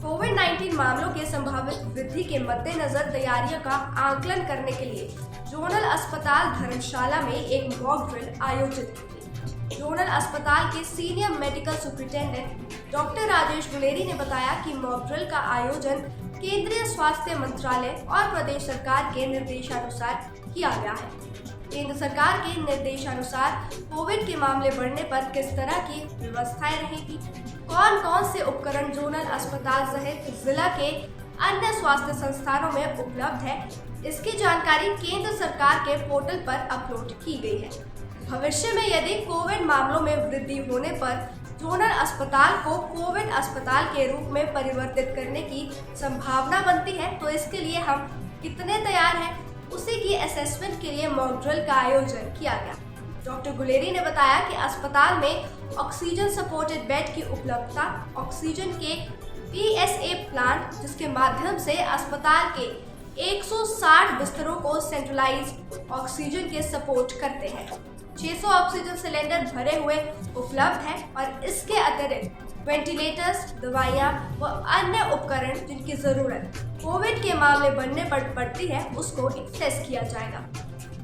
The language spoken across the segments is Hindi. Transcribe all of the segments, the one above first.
कोविड-19 मामलों के संभावित वृद्धि के मद्देनजर तैयारियों का आकलन करने के लिए जोनल अस्पताल धर्मशाला में एक मॉक ड्रिल आयोजित की गई। जोनल अस्पताल के senior medical superintendent doctor Rajesh Guleri ने बताया कि मॉक ड्रिल का आयोजन केंद्रीय स्वास्थ्य मंत्रालय और प्रदेश सरकार के निर्देशानुसार किया गया है। केंद्र सरकार के निर्देशानुसार कोविड के मामले बढ़ने पर किस तरह की व्यवस्थाएं रहेगी, कौन कौन से उपकरण जोनल अस्पताल सहित जिला के अन्य स्वास्थ्य संस्थानों में उपलब्ध है, इसकी जानकारी केंद्र सरकार के पोर्टल पर अपलोड की गई है। भविष्य में यदि कोविड मामलों में वृद्धि होने पर जोनल अस्पताल को कोविड अस्पताल के रूप में परिवर्तित करने की संभावना बनती है, तो इसके लिए हम कितने तैयार हैं, उसी की असेसमेंट के लिए मॉक ड्रिल का आयोजन किया गया। डॉक्टर गुलेरी ने बताया कि अस्पताल में ऑक्सीजन सपोर्टेड बेड की उपलब्धता, ऑक्सीजन के PSA प्लांट जिसके माध्यम से अस्पताल के 160 बिस्तरों को सेंट्रलाइज्ड ऑक्सीजन के सपोर्ट करते हैं। 600 ऑक्सीजन सिलेंडर भरे हुए उपलब्ध हैं और इसके अतिरिक्त वेंटिलेटर्स, दवाइयाँ व अन्य उपकरण जिनकी जरूरत कोविड के मामले बढ़ने पर पड़ती है, उसको एक्सेस किया जाएगा।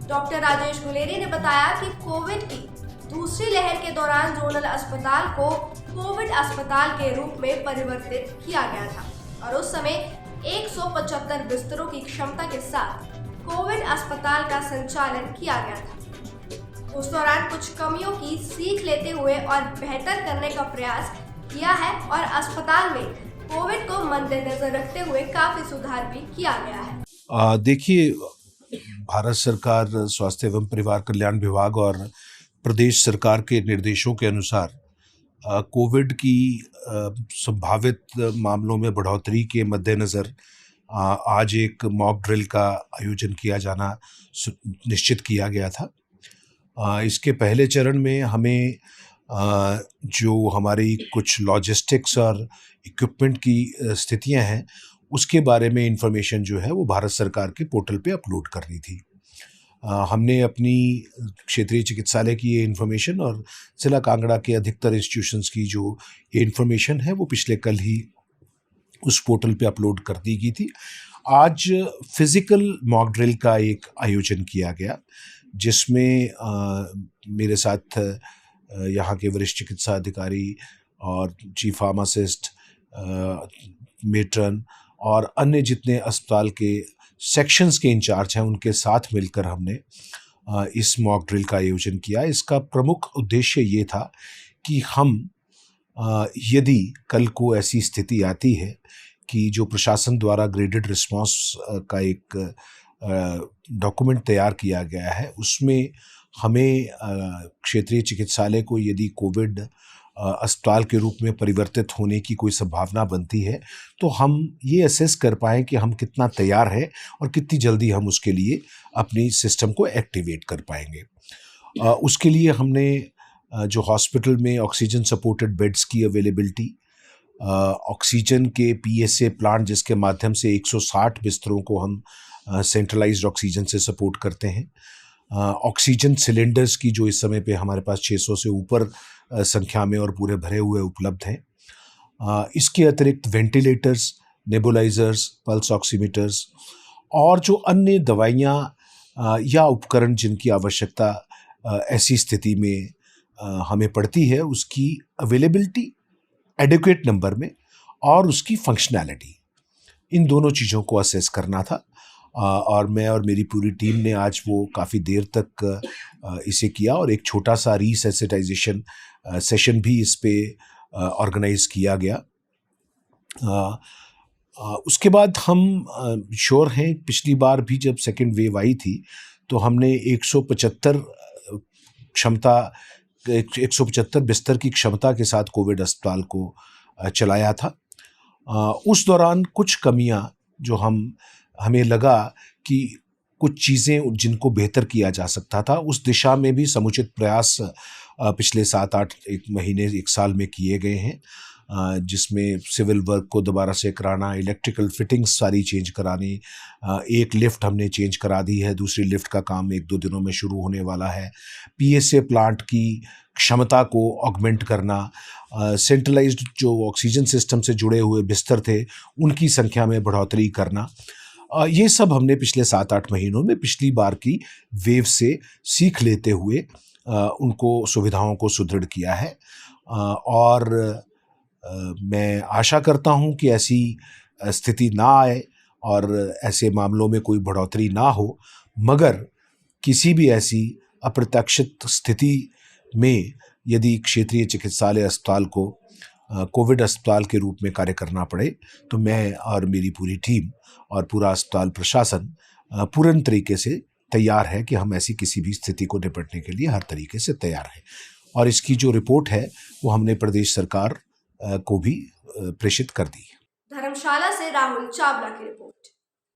डॉक्टर राजेश गुलेरी ने बताया कि कोविड की दूसरी लहर के दौरान जोनल अस्पताल को कोविड अस्पताल के रूप में परिवर्तित किया गया था और उस समय 175 बिस्तरों की क्षमता के साथ कोविड अस्पताल का संचालन किया गया था। उस दौरान कुछ कमियों की सीख लेते हुए और बेहतर करने का प्रयास किया है और अस्पताल में कोविड को मद्देनजर रखते हुए काफी सुधार भी किया गया है। देखिए, भारत सरकार स्वास्थ्य एवं परिवार कल्याण विभाग और प्रदेश सरकार के निर्देशों के अनुसार कोविड की संभावित मामलों में बढ़ोतरी के मद्देनज़र आज एक मॉक ड्रिल का आयोजन किया जाना निश्चित किया गया था। इसके पहले चरण में हमें जो हमारी कुछ लॉजिस्टिक्स और इक्विपमेंट की स्थितियां हैं, उसके बारे में इंफॉर्मेशन जो है वो भारत सरकार के पोर्टल पे अपलोड करनी थी। हमने अपनी क्षेत्रीय चिकित्सालय की ये इन्फॉर्मेशन और जिला कांगड़ा के अधिकतर इंस्टीट्यूशंस की जो ये इन्फॉर्मेशन है वो पिछले कल ही उस पोर्टल पे अपलोड कर दी गई थी। आज फिजिकल मॉक ड्रिल का एक आयोजन किया गया, जिसमें मेरे साथ यहाँ के वरिष्ठ चिकित्सा अधिकारी और चीफ फार्मासिस्ट, मेट्रन और अन्य जितने अस्पताल के सेक्शंस के इंचार्ज हैं, उनके साथ मिलकर हमने इस मॉक ड्रिल का आयोजन किया। इसका प्रमुख उद्देश्य ये था कि हम यदि कल को ऐसी स्थिति आती है कि जो प्रशासन द्वारा ग्रेडेड रिस्पांस का एक डॉक्यूमेंट तैयार किया गया है, उसमें हमें क्षेत्रीय चिकित्सालय को यदि कोविड अस्पताल के रूप में परिवर्तित होने की कोई संभावना बनती है, तो हम ये असेस कर पाएँ कि हम कितना तैयार हैं और कितनी जल्दी हम उसके लिए अपनी सिस्टम को एक्टिवेट कर पाएंगे। उसके लिए हमने जो हॉस्पिटल में ऑक्सीजन सपोर्टेड बेड्स की अवेलेबिलिटी, ऑक्सीजन के PSA प्लांट जिसके माध्यम से 160 बिस्तरों को हम सेंट्रलाइज्ड ऑक्सीजन से सपोर्ट करते हैं, ऑक्सीजन सिलेंडर्स की जो इस समय पे हमारे पास 600 से ऊपर संख्या में और पूरे भरे हुए उपलब्ध हैं। इसके अतिरिक्त वेंटिलेटर्स, नेबुलाइजर्स, पल्स ऑक्सीमीटर्स और जो अन्य दवाइयाँ या उपकरण जिनकी आवश्यकता ऐसी स्थिति में हमें पड़ती है, उसकी अवेलेबिलिटी एडिक्वेट नंबर में और उसकी फंक्शनैलिटी, इन दोनों चीज़ों को असेस करना था। और मैं और मेरी पूरी टीम ने आज वो काफ़ी देर तक इसे किया और एक छोटा सा रीसेंसिटाइजेशन सेशन भी इस पे ऑर्गेनाइज किया गया। उसके बाद हम श्योर हैं, पिछली बार भी जब सेकेंड वेव आई थी तो हमने 175 बिस्तर की क्षमता के साथ कोविड अस्पताल को चलाया था। उस दौरान कुछ कमियां जो हमें लगा कि कुछ चीज़ें जिनको बेहतर किया जा सकता था, उस दिशा में भी समुचित प्रयास पिछले 7-8 एक महीने 1 साल में किए गए हैं। जिसमें सिविल वर्क को दोबारा से कराना, इलेक्ट्रिकल फिटिंग्स सारी चेंज करानी। एक लिफ्ट हमने चेंज करा दी है, दूसरी लिफ्ट का काम 1-2 दिनों में शुरू होने वाला है। पीएसए प्लांट की क्षमता को ऑगमेंट करना, सेंट्रलाइज्ड जो ऑक्सीजन सिस्टम से जुड़े हुए बिस्तर थे उनकी संख्या में बढ़ोतरी करना। ये सब हमने पिछले 7-8 महीनों में पिछली बार की वेव से सीख लेते हुए उनको सुविधाओं को सुदृढ़ किया है। और मैं आशा करता हूं कि ऐसी स्थिति ना आए और ऐसे मामलों में कोई बढ़ोतरी ना हो, मगर किसी भी ऐसी अप्रत्याशित स्थिति में यदि क्षेत्रीय चिकित्सालय अस्पताल को कोविड अस्पताल के रूप में कार्य करना पड़े तो मैं और मेरी पूरी टीम और पूरा अस्पताल प्रशासन पूर्ण तरीके से तैयार है कि हम ऐसी किसी भी स्थिति को निपटने के लिए हर तरीके से तैयार हैं। और इसकी जो रिपोर्ट है वो हमने प्रदेश सरकार को भी प्रेषित कर दी। धर्मशाला से राहुल चावला की रिपोर्ट।